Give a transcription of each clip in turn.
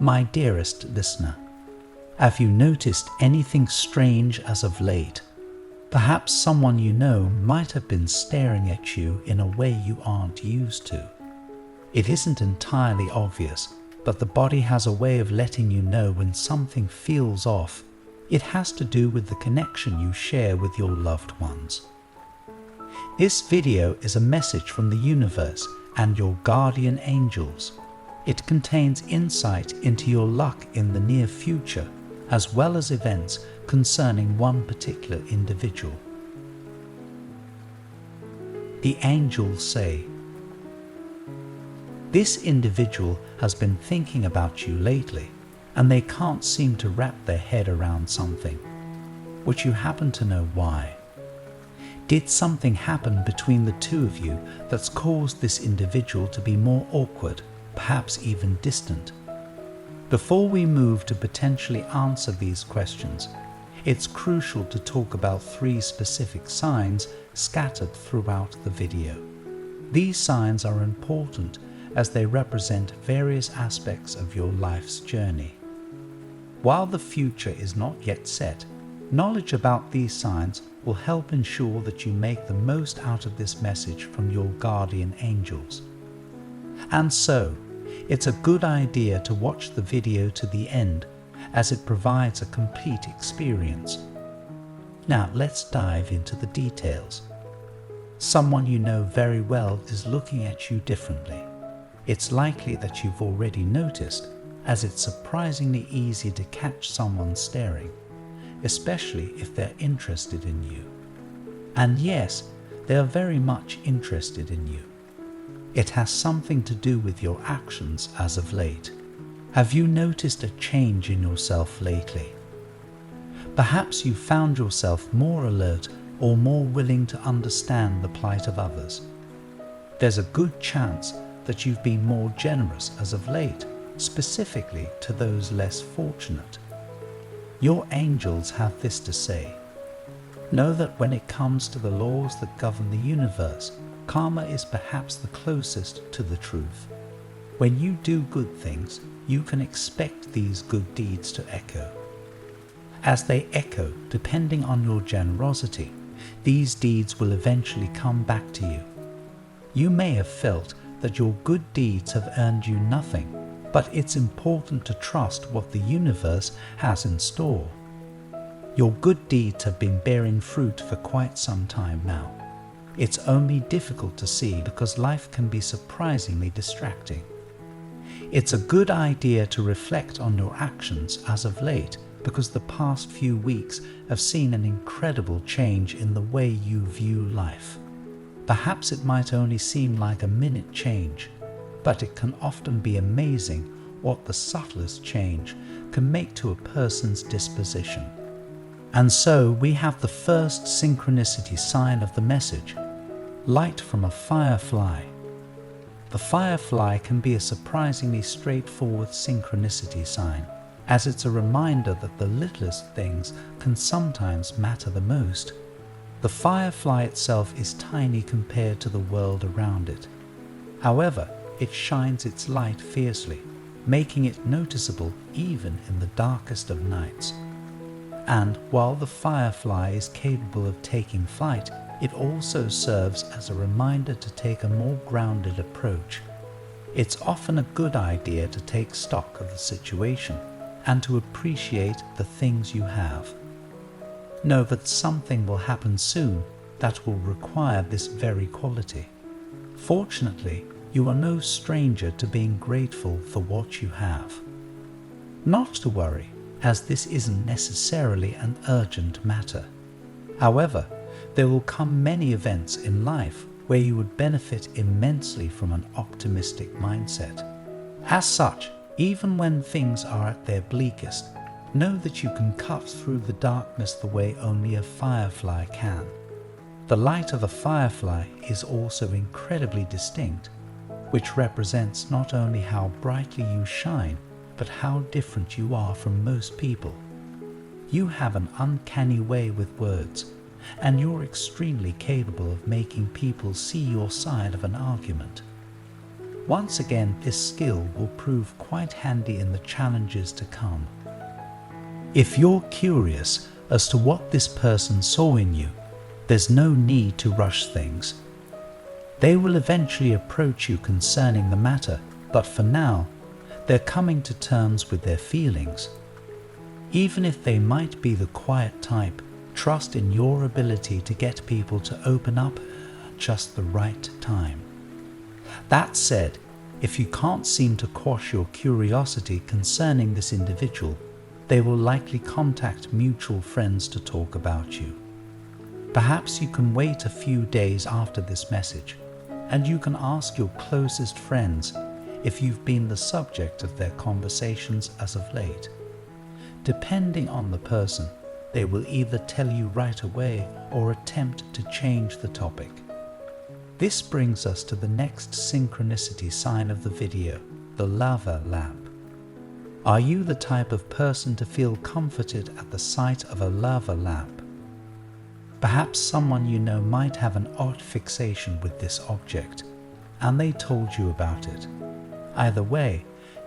My dearest listener, have you noticed anything strange as of late? Perhaps someone you know might have been staring at you in a way you aren't used to. It isn't entirely obvious, but the body has a way of letting you know when something feels off. It has to do with the connection you share with your loved ones. This video is a message from the universe and your guardian angels. It contains insight into your luck in the near future, as well as events concerning one particular individual. The angels say, "This individual has been thinking about you lately, and they can't seem to wrap their head around something. Would you happen to know why? Did something happen between the two of you that's caused this individual to be more awkward, perhaps even distant?" Before we move to potentially answer these questions, it's crucial to talk about 3 specific signs scattered throughout the video. These signs are important as they represent various aspects of your life's journey. While the future is not yet set, knowledge about these signs will help ensure that you make the most out of this message from your guardian angels. And so, it's a good idea to watch the video to the end, as it provides a complete experience. Now let's dive into the details. Someone you know very well is looking at you differently. It's likely that you've already noticed, as it's surprisingly easy to catch someone staring, especially if they're interested in you. And yes, they are very much interested in you. It has something to do with your actions as of late. Have you noticed a change in yourself lately? Perhaps you found yourself more alert or more willing to understand the plight of others. There's a good chance that you've been more generous as of late, specifically to those less fortunate. Your angels have this to say: know that when it comes to the laws that govern the universe, karma is perhaps the closest to the truth. When you do good things, you can expect these good deeds to echo. As they echo, depending on your generosity, these deeds will eventually come back to you. You may have felt that your good deeds have earned you nothing, but it's important to trust what the universe has in store. Your good deeds have been bearing fruit for quite some time now. It's only difficult to see because life can be surprisingly distracting. It's a good idea to reflect on your actions as of late, because the past few weeks have seen an incredible change in the way you view life. Perhaps it might only seem like a minute change, but it can often be amazing what the subtlest change can make to a person's disposition. And so we have the first synchronicity sign of the message: light from a firefly. The firefly can be a surprisingly straightforward synchronicity sign, as it's a reminder that the littlest things can sometimes matter the most. The firefly itself is tiny compared to the world around it. However, it shines its light fiercely, making it noticeable even in the darkest of nights. And while the firefly is capable of taking flight, it also serves as a reminder to take a more grounded approach. It's often a good idea to take stock of the situation and to appreciate the things you have. Know that something will happen soon that will require this very quality. Fortunately, you are no stranger to being grateful for what you have. Not to worry, as this isn't necessarily an urgent matter. However, there will come many events in life where you would benefit immensely from an optimistic mindset. As such, even when things are at their bleakest, know that you can cut through the darkness the way only a firefly can. The light of a firefly is also incredibly distinct, which represents not only how brightly you shine, but how different you are from most people. You have an uncanny way with words, and you're extremely capable of making people see your side of an argument. Once again, this skill will prove quite handy in the challenges to come. If you're curious as to what this person saw in you, there's no need to rush things. They will eventually approach you concerning the matter, but for now, they're coming to terms with their feelings. Even if they might be the quiet type, trust in your ability to get people to open up at just the right time. That said, if you can't seem to quash your curiosity concerning this individual, they will likely contact mutual friends to talk about you. Perhaps you can wait a few days after this message, and you can ask your closest friends if you've been the subject of their conversations as of late. Depending on the person, they will either tell you right away or attempt to change the topic. This brings us to the next synchronicity sign of the video, the lava lamp. Are you the type of person to feel comforted at the sight of a lava lamp? Perhaps someone you know might have an odd fixation with this object, and they told you about it. Either way,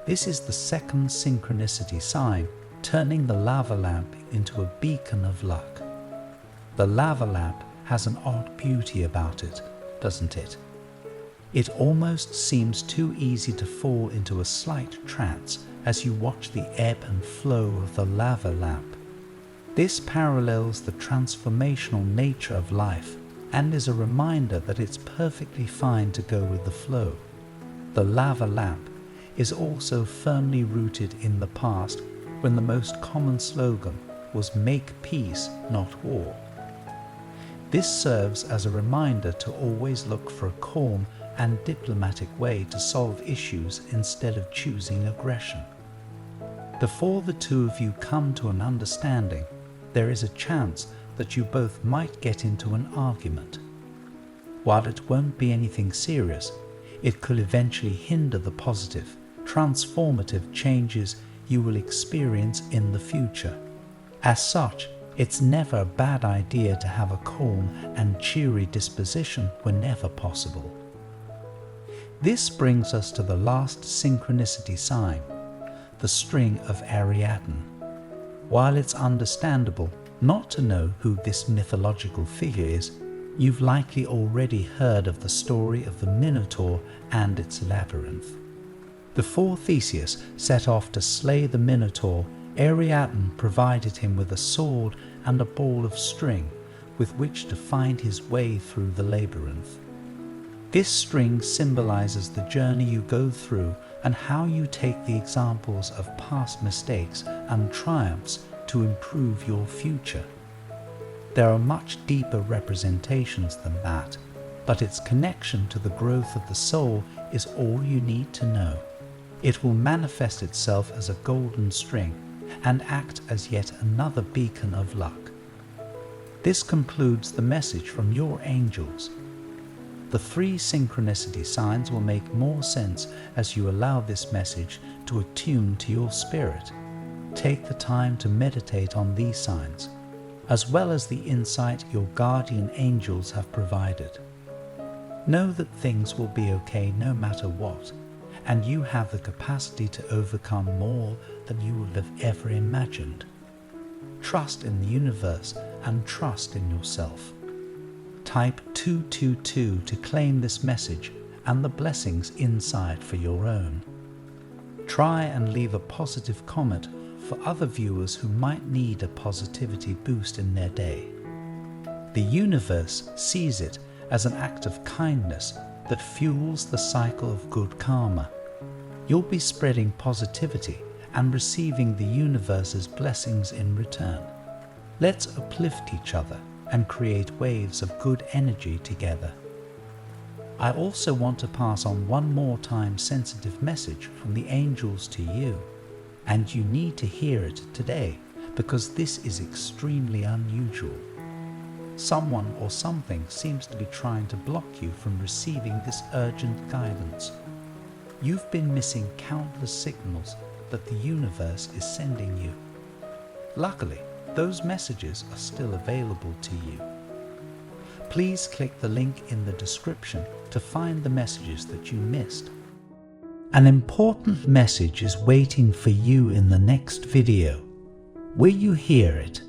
this is the second synchronicity sign, turning the lava lamp into a beacon of luck. The lava lamp has an odd beauty about it, doesn't it? It almost seems too easy to fall into a slight trance as you watch the ebb and flow of the lava lamp. This parallels the transformational nature of life and is a reminder that it's perfectly fine to go with the flow. The lava lamp is also firmly rooted in the past, when the most common slogan was "Make peace, not war." This serves as a reminder to always look for a calm and diplomatic way to solve issues instead of choosing aggression. Before the two of you come to an understanding, there is a chance that you both might get into an argument. While it won't be anything serious, it could eventually hinder the positive, transformative changes you will experience in the future. As such, it's never a bad idea to have a calm and cheery disposition whenever possible. This brings us to the last synchronicity sign, the string of Ariadne. While it's understandable not to know who this mythological figure is, you've likely already heard of the story of the Minotaur and its labyrinth. Before Theseus set off to slay the Minotaur, Ariadne provided him with a sword and a ball of string with which to find his way through the labyrinth. This string symbolizes the journey you go through and how you take the examples of past mistakes and triumphs to improve your future. There are much deeper representations than that, but its connection to the growth of the soul is all you need to know. It will manifest itself as a golden string and act as yet another beacon of luck. This concludes the message from your angels. The 3 synchronicity signs will make more sense as you allow this message to attune to your spirit. Take the time to meditate on these signs, as well as the insight your guardian angels have provided. Know that things will be okay no matter what, and you have the capacity to overcome more than you would have ever imagined. Trust in the universe and trust in yourself. Type 222 to claim this message and the blessings inside for your own. Try and leave a positive comment for other viewers who might need a positivity boost in their day. The universe sees it as an act of kindness that fuels the cycle of good karma. You'll be spreading positivity and receiving the universe's blessings in return. Let's uplift each other and create waves of good energy together. I also want to pass on one more time sensitive message from the angels to you, and you need to hear it today because this is extremely unusual. Someone or something seems to be trying to block you from receiving this urgent guidance. You've been missing countless signals that the universe is sending you. Luckily, those messages are still available to you. Please click the link in the description to find the messages that you missed. An important message is waiting for you in the next video. Will you hear it?